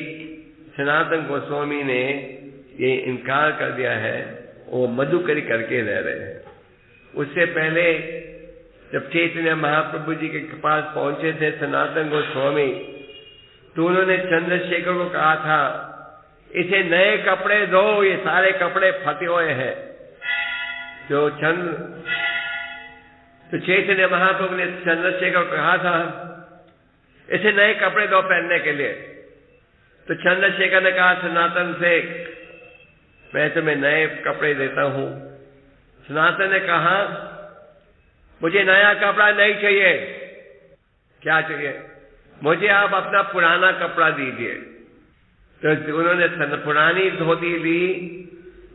सनातन गोस्वामी ने ये इनकार कर दिया है, वो मधुकरी करके रह रहे हैं। उससे पहले जब चैतन्य महाप्रभु जी के पास पहुंचे थे सनातन गोस्वामी, तो उन्होंने चंद्रशेखर को कहा था, इसे नए कपड़े दो, ये सारे कपड़े फटे हुए हैं। तो तो चैतन्य महाप्रभु ने चंद्रशेखर को कहा था इसे नए कपड़े दो पहनने के लिए। तो चंद्रशेखर ने कहा सनातन से मैं तुम्हें नए कपड़े देता हूं। सनातन ने कहा मुझे नया कपड़ा नहीं चाहिए। क्या चाहिए? मुझे आप अपना पुराना कपड़ा दीजिए। तो उन्होंने पुरानी धोती ली,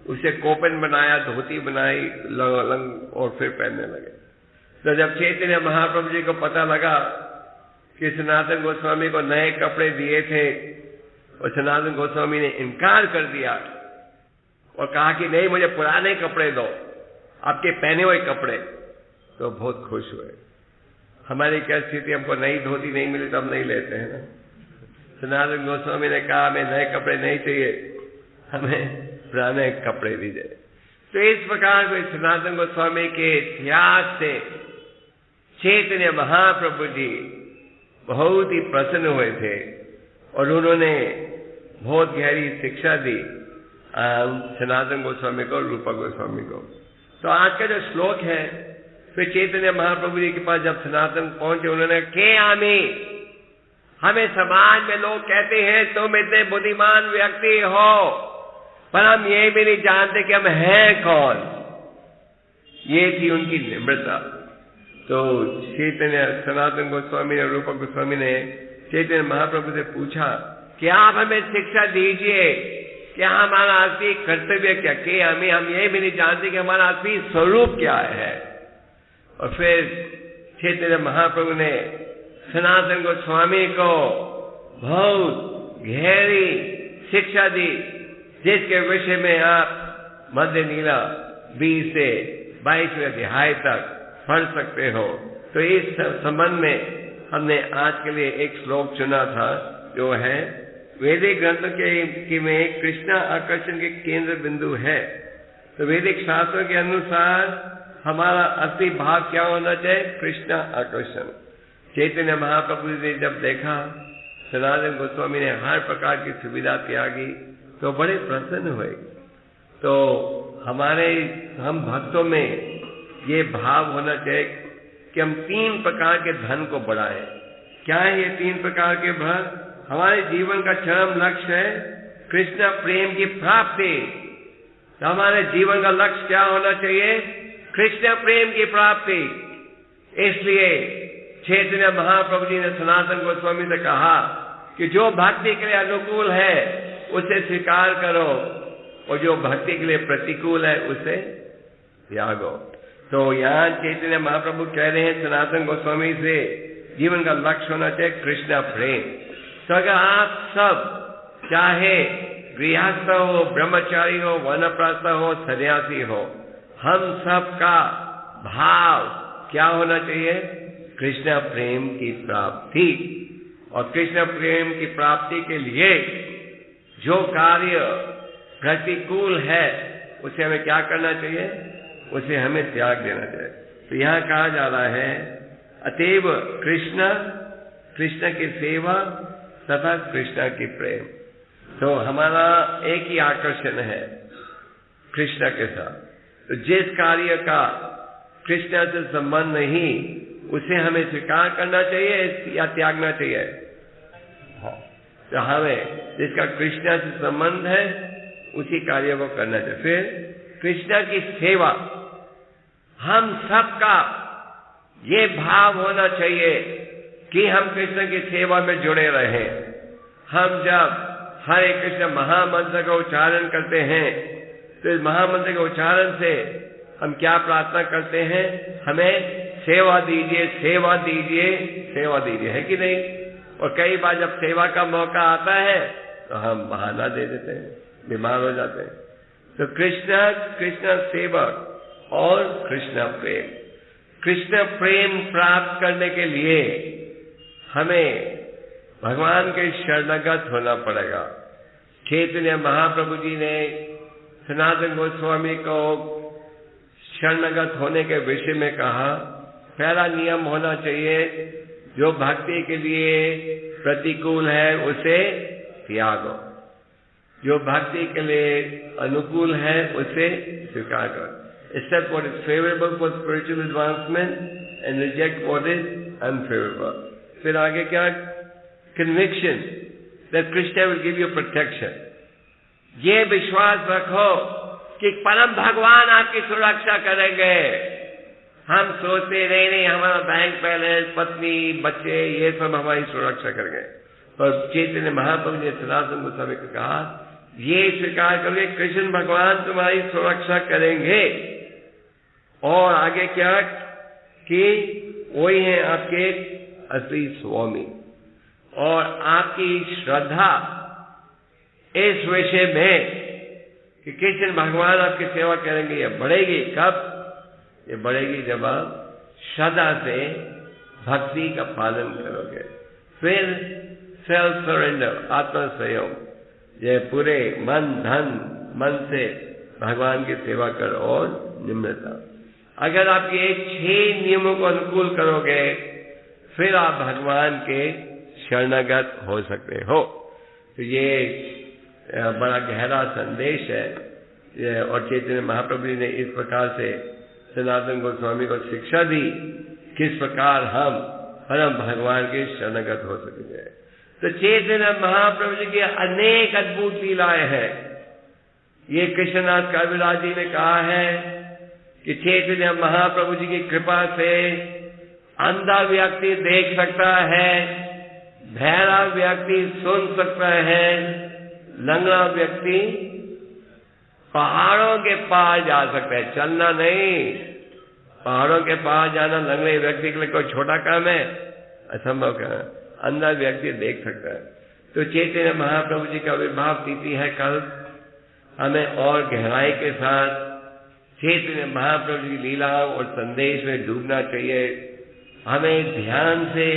उसे कोपन बनाया, धोती बनाई लंग और फिर पहनने लगे। तो जब चैतन्य महाप्रभु जी को पता लगा कि सनातन गोस्वामी को नए कपड़े दिए थे और सनातन गोस्वामी ने इनकार कर दिया और कहा कि नहीं मुझे पुराने कपड़े दो, आपके पहने हुए कपड़े, तो बहुत खुश हुए। हमारी क्या स्थिति, हमको नई धोती नहीं मिली तो हम नहीं लेते हैं ना। सनातन गोस्वामी ने कहा हमें नए कपड़े नहीं चाहिए, हमें पुराने कपड़े दीजिए। तो इस प्रकार से सनातन गोस्वामी के त्याग से चैतन्य महाप्रभु जी बहुत ही प्रसन्न हुए थे और उन्होंने बहुत गहरी शिक्षा दी सनातन गोस्वामी को, रूपा गोस्वामी को। तो आज का जो श्लोक है, फिर चैतन्य महाप्रभु जी के पास जब सनातन पहुंचे, उन्होंने के आमी, हमें समाज में लोग कहते हैं तुम इतने बुद्धिमान व्यक्ति हो, पर हम ये भी नहीं जानते कि हम हैं कौन। ये थी उनकी निम्रता। तो चैतन्य सनातन गोस्वामी और रूपा गोस्वामी ने चैतन्य महाप्रभु से पूछा कि आप हमें शिक्षा दीजिए कि हमारा असली कर्तव्य क्या, कि हम ये भी नहीं जानते कि हमारा असली स्वरूप क्या है। और फिर चैतन्य महाप्रभु ने सनातन गोस्वामी को बहुत गहरी शिक्षा दी, जिसके विषय में आप मध्य लीला 20 से 22वें अध्याय तक पढ़ सकते हो। तो इस संबंध में हमने आज के लिए एक श्लोक चुना था, जो है वैदिक ग्रंथों के में कृष्ण आकर्षण के केंद्र बिंदु है। तो वैदिक शास्त्रों के अनुसार हमारा असली भाव क्या होना चाहिए? कृष्ण आकर्षण। चैतन्य महाप्रभु ने जब देखा सनातन गोस्वामी ने हर प्रकार की सुविधा त्यागी, तो बड़े प्रसन्न हुए। तो हम भक्तों में ये भाव होना चाहिए कि हम 3 प्रकार के धन को बढ़ाएं। क्या है ये 3 प्रकार के धन? हमारे जीवन का चरम लक्ष्य है कृष्ण प्रेम की प्राप्ति। तो हमारे जीवन का लक्ष्य क्या होना चाहिए? कृष्ण प्रेम की प्राप्ति। इसलिए चैतन्य महाप्रभु जी ने सनातन गोस्वामी से कहा कि जो भक्ति के लिए अनुकूल है उसे स्वीकार करो और जो भक्ति के लिए प्रतिकूल है उसे त्यागो। तो यहाँ चैतन्य महाप्रभु कह रहे हैं सनातन गोस्वामी से जीवन का लक्ष्य होना चाहिए कृष्ण प्रेम। तो अगर आप सब, चाहे गृहस्थ हो, ब्रह्मचारी हो, वानप्रस्थ हो, सन्यासी हो, हम सब का भाव क्या होना चाहिए? कृष्ण प्रेम की प्राप्ति। और कृष्ण प्रेम की प्राप्ति के लिए जो कार्य प्रतिकूल है उसे हमें क्या करना चाहिए? उसे हमें त्याग देना चाहिए। तो यहाँ कहा जा रहा है अतएव कृष्ण की सेवा तथा कृष्ण की प्रेम। तो हमारा एक ही आकर्षण है कृष्ण के साथ। तो जिस कार्य का कृष्ण से संबंध नहीं उसे हमें स्वीकार करना चाहिए या त्यागना चाहिए? तो हमें जिसका कृष्ण से संबंध है उसी कार्य को करना चाहिए। फिर कृष्ण की सेवा, हम सबका ये भाव होना चाहिए कि हम कृष्ण की सेवा में जुड़े रहें। हम जब हरे कृष्ण महामंत्र का उच्चारण करते हैं तो इस महामंत्र के उच्चारण से हम क्या प्रार्थना करते हैं? हमें सेवा दीजिए, सेवा दीजिए, सेवा दीजिए, है कि नहीं? और कई बार जब सेवा का मौका आता है तो हम बहाना दे देते हैं, बीमार हो जाते हैं। तो कृष्ण सेवक और कृष्ण प्रेम प्राप्त करने के लिए हमें भगवान के शरणागत होना पड़ेगा। चैतन्य महाप्रभु जी ने सनातन गोस्वामी को शरणागत होने के विषय में कहा, पहला नियम होना चाहिए जो भक्ति के लिए प्रतिकूल है उसे त्यागो, जो भक्ति के लिए अनुकूल है उसे स्वीकार करो। Except what is favorable for spiritual advancement, and reject what is unfavorable. फिर आगे क्या? Conviction that Krishna will give you protection. ये विश्वास रखो कि परम भगवान आपकी सुरक्षा करेंगे। हम सोचते नहीं हमारा बैंक बैलेंस, पत्नी, बच्चे, ये सब हमारी सुरक्षा करेंगे। पर चैतन्य महाप्रभु ने सनातन गोस्वामी को कहा, ये स्वीकार करोगे कृष्ण भगवान तुम्हारी सुरक्षा करेंगे। और आगे क्या कि वही है आपके असली स्वामी। और आपकी श्रद्धा इस विषय में कि कृष्ण भगवान आपकी सेवा करेंगे, ये बढ़ेगी। कब? ये बढ़ेगी जब आप श्रद्धा से भक्ति का पालन करोगे। फिर सेल्फ सरेंडर, आत्मसंयम, ये पूरे मन मन से भगवान की सेवा करो। और निम्रता, अगर आप ये 6 नियमों को अनुकूल करोगे फिर आप भगवान के शरणागत हो सकते हो। तो ये बड़ा गहरा संदेश है। और चैतन्य महाप्रभु ने इस प्रकार से सनातन गोस्वामी को शिक्षा दी किस प्रकार हम परम भगवान के शरणागत हो सकेंगे। तो चैतन्य महाप्रभु जी की अनेक अद्भुत लीलाएं हैं। ये कृष्णनाथ कविराज जी ने कहा है कि चैतन्य महाप्रभु जी की कृपा से अंधा व्यक्ति देख सकता है, बहरा व्यक्ति सुन सकता है, लंगड़ा व्यक्ति पहाड़ों के पार जा सकता है। चलना नहीं, पहाड़ों के पार जाना लंगड़े व्यक्ति के लिए कोई छोटा काम है? असंभव काम है। अंधा व्यक्ति देख सकता है। तो चैतन्य महाप्रभु जी का आविर्भाव तिथि है कल। हमें और गहराई के साथ चैतन्य महाप्रभु जी की लीलाओं और संदेश में डूबना चाहिए। हमें ध्यान से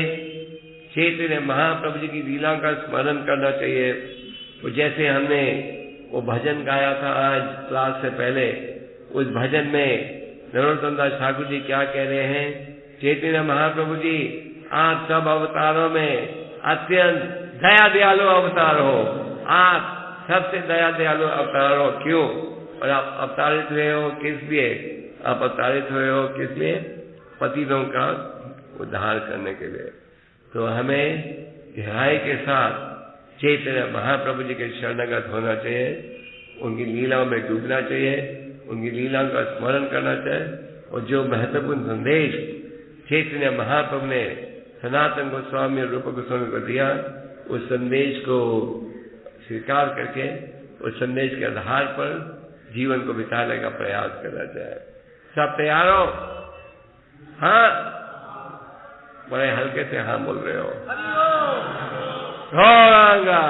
चैतन्य महाप्रभु जी की लीलाओं का स्मरण करना चाहिए। तो जैसे हमने वो भजन गाया था आज क्लास से पहले, उस भजन में नरोत्तम दास ठाकुर जी क्या कह रहे हैं? चैतन्य महाप्रभु जी, आप सब अवतारों में अत्यंत दया दयालु अवतार हो। आप सबसे दया दयालु अवतार हो। क्यों? और आप अवतारित हुए हो किस लिए? आप अवतारित हुए हो किस लिए? पतितों का उद्धार करने के लिए। तो हमें गहराई के साथ चैतन्य महाप्रभु जी के शरणागत होना चाहिए, उनकी लीलाओं में डूबना चाहिए, उनकी लीलाओं का स्मरण करना चाहिए। और जो महत्वपूर्ण संदेश चैतन्य महाप्रभु ने सनातन गोस्वामी और रूप गोस्वामी को दिया, उस संदेश को स्वीकार करके उस संदेश के आधार पर जीवन को बिताने का प्रयास करना चाहिए। सब तैयार हो? हाँ, बड़े हल्के से हाँ बोल रहे हो। गौरांगा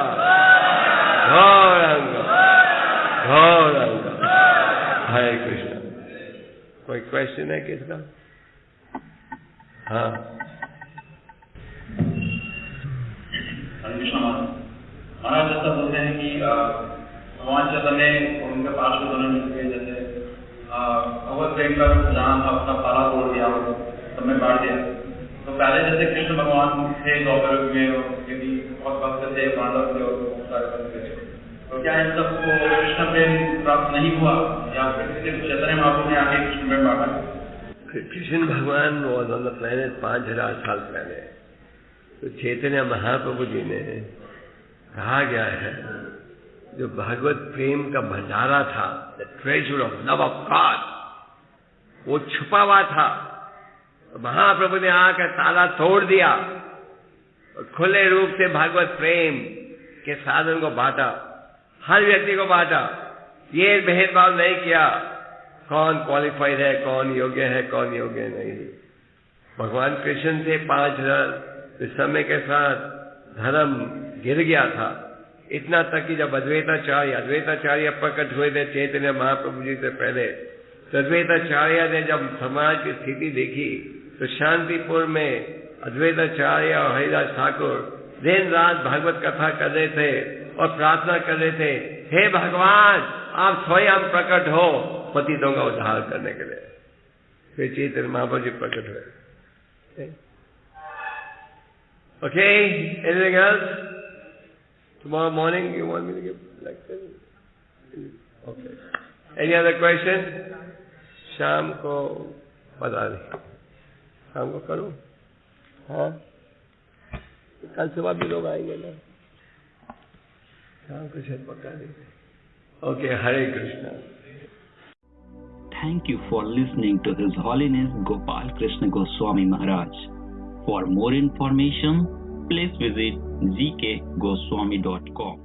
गौरांगा गौरांगा। हरे कृष्ण। कोई क्वेश्चन है किसका? हाँ, महाराज जैसा बोलते हैं कि भगवान चैतन्य उनके पास में दोनों मिलते, जैसे भगवत प्रेम का जान अपना पाला तोड़ दिया, सब में बांट दिया। तो पहले जैसे कृष्ण भगवान थे द्वापर में, यदि बहुत भक्त थे, पांडव थे और बहुत सारे भक्त थे, तो क्या इन सबको कृष्ण प्रेम प्राप्त नहीं हुआ या फिर सिर्फ चैतन्य महाप्रभु ने आगे कृष्ण प्रेम बांटा? कृष्ण भगवान वॉज ऑन द प्लेनेट 5000 साल पहले। तो चैतन्य महाप्रभु जी ने कहा गया है जो भगवत प्रेम का भंडारा था, the treasure of love of God, वो छुपा हुआ था। तो महाप्रभु ने आकर ताला तोड़ दिया और खुले रूप से भगवत प्रेम के साधन को बांटा, हर व्यक्ति को बांटा। ये भेदभाव नहीं किया कौन क्वालिफाइड है, कौन योग्य है, कौन योग्य नहीं। भगवान कृष्ण से 5000 समय के साथ धर्म गिर गया था, इतना तक कि जब अद्वैताचार्य प्रकट हुए थे चैतन्य महाप्रभु जी से पहले, तो अद्वैताचार्य ने जब समाज की स्थिति देखी तो शांतिपुर में अद्वैताचार्य और हरिदास ठाकुर दिन रात भगवत कथा कर रहे थे और प्रार्थना कर रहे थे, हे भगवान आप स्वयं प्रकट हो पतितों का उद्धार करने के लिए। फिर चैतन्य महाप्रभु जी प्रकट हुए। Okay, anything else? Tomorrow morning you want me to give lecture? Okay. Any other question? शाम को बता दें। शाम को करूं? हाँ, कल सुबह भी लोग आएंगे ना, शाम को शायद पक्का देंगे। Okay, Hare Krishna. Thank you for listening to His Holiness Gopal Krishna Goswami Maharaj. For more information, please visit gkgoswami.com.